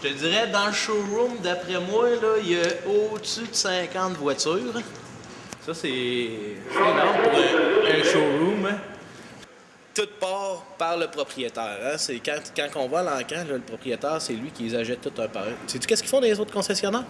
Je te dirais, dans le showroom, d'après moi, là, il y a au-dessus de 50 voitures. Ça, c'est énorme pour un showroom. Hein. Tout part par le propriétaire. Hein? C'est quand on va à l'encan, le propriétaire, c'est lui qui les achète tout un par un. Sais-tu qu'est-ce qu'ils font dans les autres concessionnaires?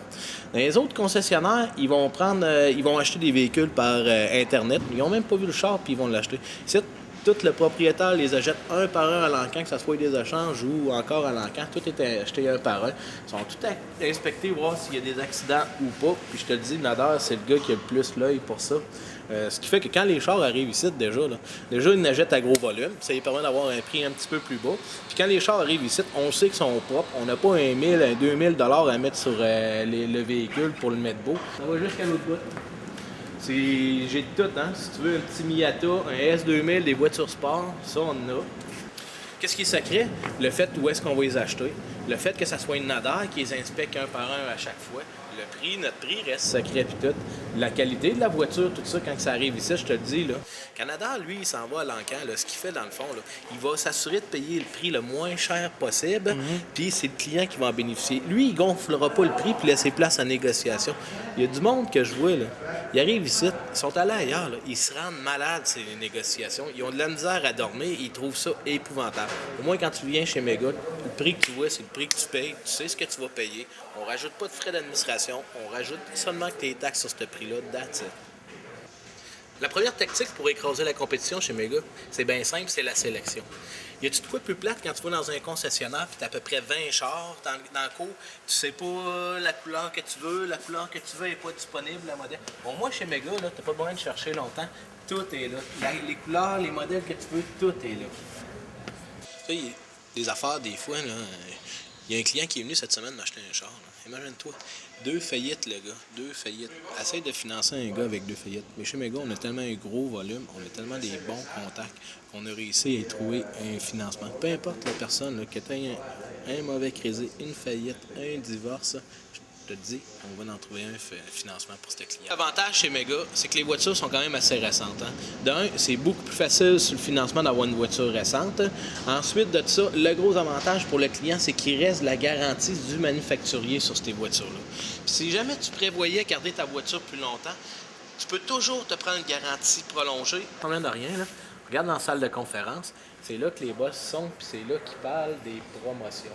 Dans les autres concessionnaires, ils vont acheter des véhicules par Internet. Ils n'ont même pas vu le char, puis ils vont l'acheter. Ici, tout le propriétaire les achète un par un à l'encan, que ce soit des échanges ou encore à l'encan. Tout est acheté un par un. Ils sont tout inspectés, voir s'il y a des accidents ou pas. Puis je te le dis, Nader, c'est le gars qui a le plus l'œil pour ça. Ce qui fait que quand les chars arrivent ici, déjà ils n'achètent à gros volume. Ça lui permet d'avoir un prix un petit peu plus bas. Puis quand les chars arrivent ici, on sait qu'ils sont propres. On n'a pas 1 000, 2 000 $ à mettre sur le véhicule pour le mettre beau. Ça va jusqu'à l'autre bout. J'ai de tout, hein. Si tu veux un petit Miata, un S2000, des voitures sport, ça on en a. Qu'est-ce qui est sacré? Le fait où est-ce qu'on va les acheter. Le fait que ça soit une Nader qui les inspecte un par un à chaque fois. Notre prix reste sacré puis tout. La qualité de la voiture, tout ça, quand ça arrive ici, je te le dis, là. Canada, lui, il s'en va à l'encan, là. Ce qu'il fait, dans le fond, là, il va s'assurer de payer le prix le moins cher possible, puis c'est le client qui va en bénéficier. Lui, il gonflera pas le prix puis laisser place à négociation. Il y a du monde que je vois, là. Ils arrivent ici, ils sont allés ailleurs, là. Ils se rendent malades, ces négociations. Ils ont de la misère à dormir, ils trouvent ça épouvantable. Au moins, quand tu viens chez Mega, le prix que tu vois, c'est le prix que tu payes. Tu sais ce que tu vas payer. On rajoute pas de frais d'administration. On rajoute seulement que tes taxes sur ce prix-là. That's it. La première tactique pour écraser la compétition chez Mega, c'est bien simple, c'est la sélection. Y a-tu de quoi plus plate quand tu vas dans un concessionnaire et tu as à peu près 20 chars dans le cours, tu sais pas la couleur que tu veux, n'est pas disponible, la modèle. Bon, moi, chez Mega, tu n'as pas besoin de chercher longtemps. Tout est là. Les couleurs, les modèles que tu veux, tout est là. Tu sais, des affaires, des fois, là, il y a un client qui est venu cette semaine m'acheter un char. Là. Imagine-toi, 2 faillites, le gars. 2 faillites. Essaye de financer un gars avec 2 faillites. Mais chez Mega, on a tellement un gros volume, on a tellement des bons contacts qu'on a réussi à y trouver un financement. Peu importe la personne, là, que tu aies un mauvais crédit, une faillite, un divorce, je te dis, on va en trouver un financement pour ce client. L'avantage chez Mega, c'est que les voitures sont quand même assez récentes. Hein. D'un, c'est beaucoup plus facile sur le financement d'avoir une voiture récente. Ensuite de ça, le gros avantage pour le client, c'est qu'il reste la garantie du manufacturier sur ces voitures-là. Puis si jamais tu prévoyais garder ta voiture plus longtemps, tu peux toujours te prendre une garantie prolongée. Pas de rien, là. Regarde dans la salle de conférence, c'est là que les boss sont, puis c'est là qu'ils parlent des promotions.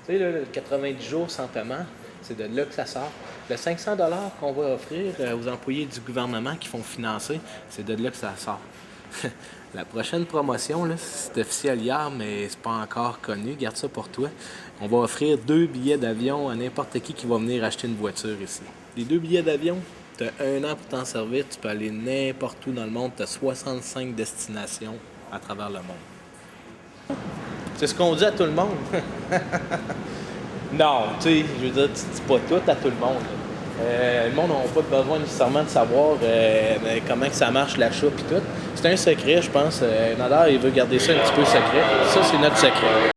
Tu sais, là, le 90 jours sans paiement, c'est de là que ça sort. Le 500 $ qu'on va offrir aux employés du gouvernement qui font financer, c'est de là que ça sort. La prochaine promotion, là, c'est officiel hier, mais c'est pas encore connu. Garde ça pour toi. On va offrir 2 billets d'avion à n'importe qui va venir acheter une voiture ici. Les 2 billets d'avion, tu as 1 an pour t'en servir. Tu peux aller n'importe où dans le monde. Tu as 65 destinations à travers le monde. C'est ce qu'on dit à tout le monde. Non, tu sais, je veux dire, tu dis pas tout à tout le monde. Le monde n'a pas besoin nécessairement de savoir comment que ça marche, l'achat et tout. C'est un secret, je pense. Nader, il veut garder ça un petit peu secret. Ça, c'est notre secret.